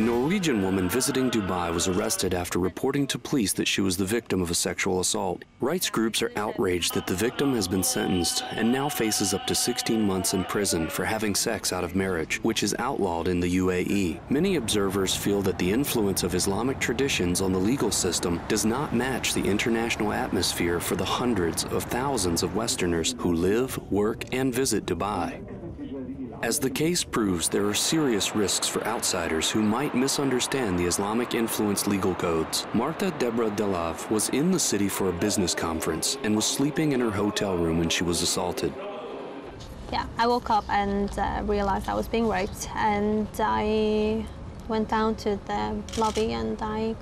Norwegian woman visiting Dubai was arrested after reporting to police that she was the victim of a sexual assault. Rights groups are outraged that the victim has been sentenced and now faces up to 16 months in prison for having sex out of marriage, which is outlawed in the UAE. Many observers feel that the influence of Islamic traditions on the legal system does not match the international atmosphere for the hundreds of thousands of Westerners who live, work, and visit Dubai. As the case proves, there are serious risks for outsiders who might misunderstand the Islamic-influenced legal codes. Marta Deborah Delav was in the city for a business conference and was sleeping in her hotel room when she was assaulted. Yeah, I woke up and realized I was being raped, and I went down to the lobby and I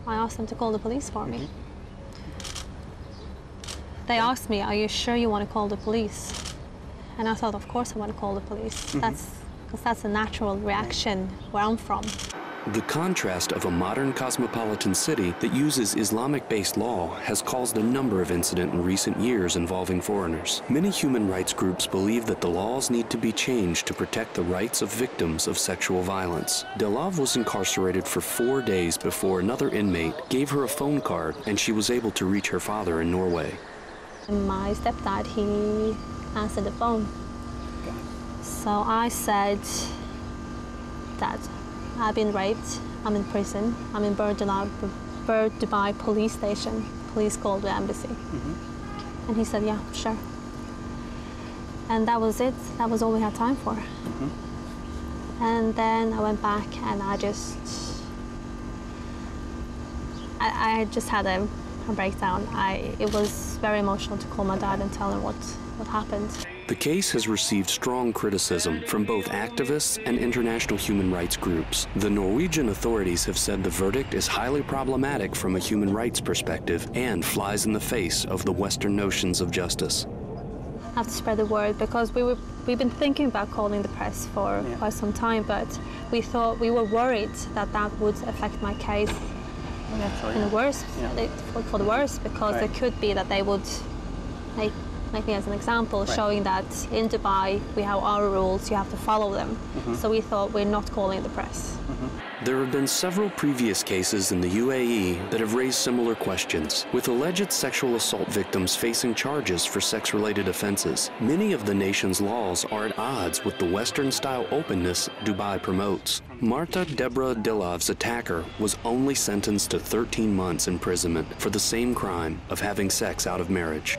asked them to call the police for me. They asked me, "Are you sure you want to call the police?" And I thought, of course I want to call the police. Because that's a natural reaction where I'm from. The contrast of a modern cosmopolitan city that uses Islamic-based law has caused a number of incidents in recent years involving foreigners. Many human rights groups believe that the laws need to be changed to protect the rights of victims of sexual violence. Delav was incarcerated for 4 days before another inmate gave her a phone card and she was able to reach her father in Norway. My stepdad, he answered the phone. So I said that I've been raped, I'm in prison, I'm in Bird Dubai police station. Police called the embassy. And he said, yeah, sure. And that was it. That was all we had time for. And then I went back and I just had a breakdown. It was very emotional to call my dad and tell him what happened. The case has received strong criticism from both activists and international human rights groups. The Norwegian authorities have said the verdict is highly problematic from a human rights perspective and flies in the face of the Western notions of justice. I have to spread the word because we've been thinking about calling the press for quite some time, but we were worried that would affect my case in the worst, for the worst, because it could be that they would make me as an example, showing that in Dubai we have our rules, you have to follow them. So we thought we're not calling the press. There have been several previous cases in the UAE that have raised similar questions, with alleged sexual assault victims facing charges for sex-related offenses. Many of the nation's laws are at odds with the Western-style openness Dubai promotes. Marta Deborah Delav's attacker was only sentenced to 13 months imprisonment for the same crime of having sex out of marriage.